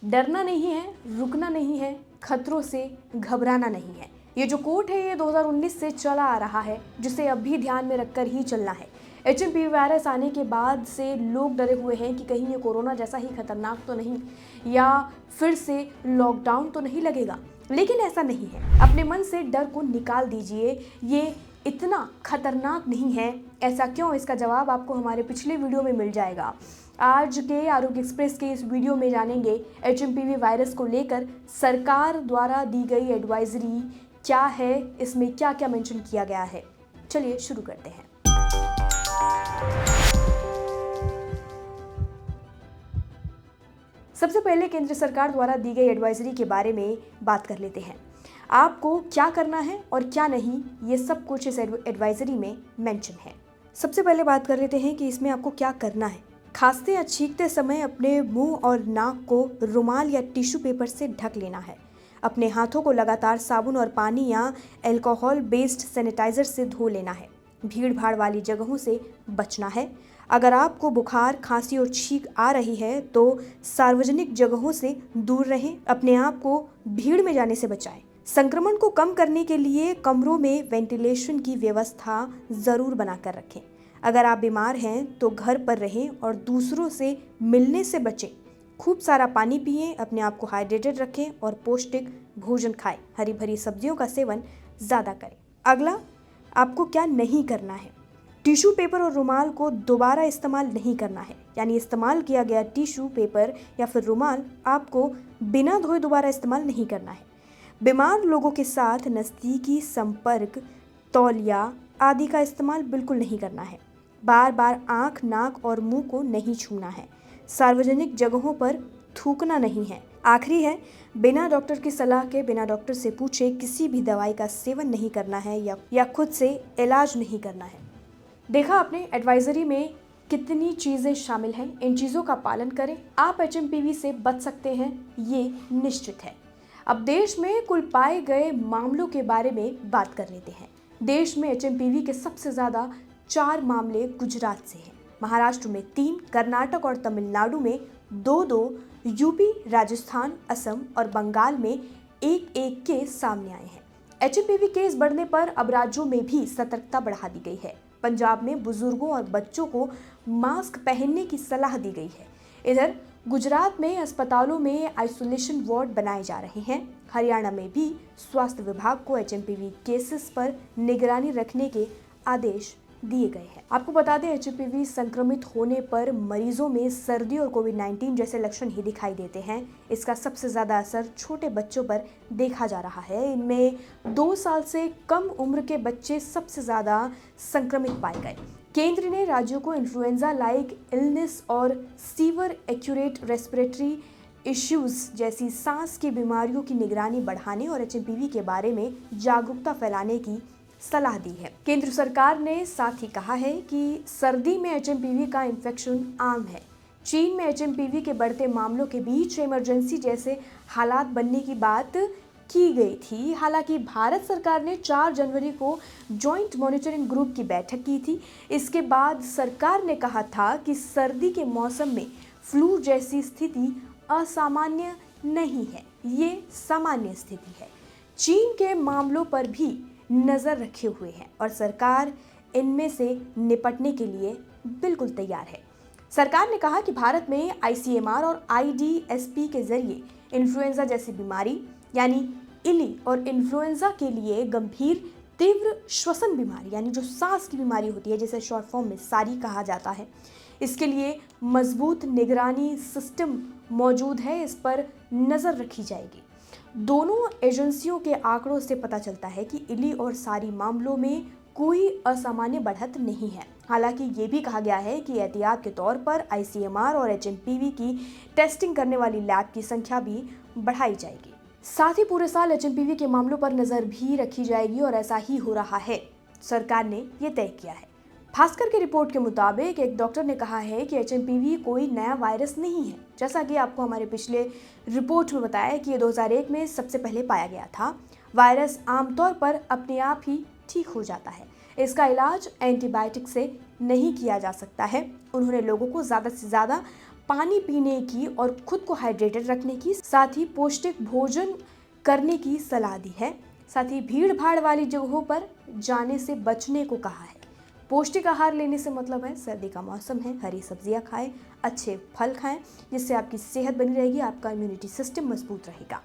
डरना नहीं है, रुकना नहीं है, खतरों से घबराना नहीं है। ये जो कोट है ये 2019 से चला आ रहा है, जिसे अब भी ध्यान में रखकर ही चलना है। एचएमपीवी वायरस आने के बाद से लोग डरे हुए हैं कि कहीं ये कोरोना जैसा ही खतरनाक तो नहीं, या फिर से लॉकडाउन तो नहीं लगेगा। लेकिन ऐसा नहीं है। अपने मन से डर को निकाल दीजिए, ये इतना खतरनाक नहीं है। ऐसा क्यों? इसका जवाब आपको हमारे पिछले वीडियो में मिल जाएगा। आज के आरोग्य एक्सप्रेस के इस वीडियो में जानेंगे एचएमपीवी वायरस को लेकर सरकार द्वारा दी गई एडवाइजरी क्या है, इसमें क्या क्या मेंशन किया गया है। चलिए शुरू करते हैं। सबसे पहले केंद्र सरकार द्वारा दी गई एडवाइजरी के बारे में बात कर लेते हैं। आपको क्या करना है और क्या नहीं, ये सब कुछ इस एडवाइजरी में मेंशन है। सबसे पहले बात कर लेते हैं कि इसमें आपको क्या करना है। खांसते या छींकते समय अपने मुंह और नाक को रुमाल या टिश्यू पेपर से ढक लेना है। अपने हाथों को लगातार साबुन और पानी या अल्कोहल बेस्ड सैनिटाइजर से धो लेना है। भीड़ भाड़ वाली जगहों से बचना है। अगर आपको बुखार, खांसी और छींक आ रही है तो सार्वजनिक जगहों से दूर रहें। अपने आप को भीड़ में जाने से बचाएं। संक्रमण को कम करने के लिए कमरों में वेंटिलेशन की व्यवस्था जरूर बनाकर रखें। अगर आप बीमार हैं तो घर पर रहें और दूसरों से मिलने से बचें। खूब सारा पानी पिएं, अपने आप को हाइड्रेटेड रखें और पौष्टिक भोजन खाएं। हरी भरी सब्जियों का सेवन ज़्यादा करें। अगला, आपको क्या नहीं करना है। टिश्यू पेपर और रुमाल को दोबारा इस्तेमाल नहीं करना है। यानी इस्तेमाल किया गया टिश्यू पेपर या फिर रुमाल आपको बिना धोए दोबारा इस्तेमाल नहीं करना है। बीमार लोगों के साथ नज़दीकी संपर्क, तौलिया आदि का इस्तेमाल बिल्कुल नहीं करना है। बार बार आँख, नाक और मुंह को नहीं छूना है। सार्वजनिक जगहों पर थूकना नहीं है। आखिरी है, बिना डॉक्टर की सलाह के, बिना डॉक्टर से पूछे किसी भी दवाई का सेवन नहीं करना है या खुद से इलाज नहीं करना है। देखा आपने एडवाइजरी में कितनी चीज़ें शामिल हैं। इन चीज़ों का पालन करें, आप एचएमपीवी से बच सकते हैं, ये निश्चित है। अब देश में कुल पाए गए मामलों के बारे में बात कर लेते हैं। देश में एचएमपीवी के सबसे ज़्यादा 4 मामले गुजरात से हैं, महाराष्ट्र में 3, कर्नाटक और तमिलनाडु में 2-2, यूपी, राजस्थान, असम और बंगाल में 1-1 केस सामने आए हैं। एचएमपीवी केस बढ़ने पर अब राज्यों में भी सतर्कता बढ़ा दी गई है। पंजाब में बुजुर्गों और बच्चों को मास्क पहनने की सलाह दी गई है। इधर गुजरात में अस्पतालों में आइसोलेशन वार्ड बनाए जा रहे हैं। हरियाणा में भी स्वास्थ्य विभाग को एचएमपीवी केसेस पर निगरानी रखने के आदेश दिए गए हैं। आपको बता दें, एचएमपीवी संक्रमित होने पर मरीजों में सर्दी और कोविड-19 जैसे लक्षण ही दिखाई देते हैं। इसका सबसे ज़्यादा असर छोटे बच्चों पर देखा जा रहा है। इनमें 2 साल से कम उम्र के बच्चे सबसे ज़्यादा संक्रमित पाए गए। केंद्र ने राज्यों को इन्फ्लुएंजा लाइक इलनेस और सीवर एक्यूरेट रेस्पिरेटरी इश्यूज जैसी सांस की बीमारियों की निगरानी बढ़ाने और एचएमपीवी के बारे में जागरूकता फैलाने की सलाह दी है। केंद्र सरकार ने साथ ही कहा है कि सर्दी में एचएमपीवी का इन्फेक्शन आम है। चीन में एचएमपीवी के बढ़ते मामलों के बीच इमरजेंसी जैसे हालात बनने की बात की गई थी। हालांकि भारत सरकार ने 4 जनवरी को जॉइंट मॉनिटरिंग ग्रुप की बैठक की थी। इसके बाद सरकार ने कहा था कि सर्दी के मौसम में फ्लू जैसी स्थिति असामान्य नहीं है, ये सामान्य स्थिति है। चीन के मामलों पर भी नज़र रखे हुए हैं और सरकार इनमें से निपटने के लिए बिल्कुल तैयार है। सरकार ने कहा कि भारत में आईसीएमआर और आईडीएसपी के जरिए इन्फ्लुएंजा जैसी बीमारी यानी इली और इन्फ्लुएंजा के लिए गंभीर तीव्र श्वसन बीमारी यानी जो सांस की बीमारी होती है, जिसे शॉर्ट फॉर्म में सारी कहा जाता है, इसके लिए मजबूत निगरानी सिस्टम मौजूद है। इस पर नज़र रखी जाएगी। दोनों एजेंसियों के आंकड़ों से पता चलता है कि इली और सारी मामलों में कोई असामान्य बढ़त नहीं है। हालांकि ये भी कहा गया है कि एहतियात के तौर पर आईसीएमआर और एचएमपीवी की टेस्टिंग करने वाली लैब की संख्या भी बढ़ाई जाएगी। साथ ही पूरे साल एचएमपीवी के मामलों पर नज़र भी रखी जाएगी और ऐसा ही हो रहा है, सरकार ने ये तय किया है। भास्कर की रिपोर्ट के मुताबिक एक डॉक्टर ने कहा है कि एचएमपीवी कोई नया वायरस नहीं है। जैसा कि आपको हमारे पिछले रिपोर्ट में बताया कि ये 2001 में सबसे पहले पाया गया था। वायरस आमतौर पर अपने आप ही ठीक हो जाता है। इसका इलाज एंटीबायोटिक से नहीं किया जा सकता है। उन्होंने लोगों को ज़्यादा से ज़्यादा पानी पीने की और खुद को हाइड्रेटेड रखने की, साथ ही पौष्टिक भोजन करने की सलाह दी है। साथ ही भीड़ भाड़ वाली जगहों पर जाने से बचने को कहा है। पौष्टिक आहार लेने से मतलब है सर्दी का मौसम है, हरी सब्जियां खाएं, अच्छे फल खाएं, जिससे आपकी सेहत बनी रहेगी, आपका इम्यूनिटी सिस्टम मजबूत रहेगा।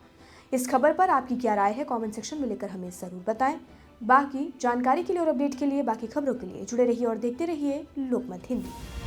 इस खबर पर आपकी क्या राय है, कमेंट सेक्शन में लेकर हमें ज़रूर बताएं। बाकी जानकारी के लिए और अपडेट के लिए, बाकी खबरों के लिए जुड़े रहिए और देखते रहिए लोकमत हिंदी।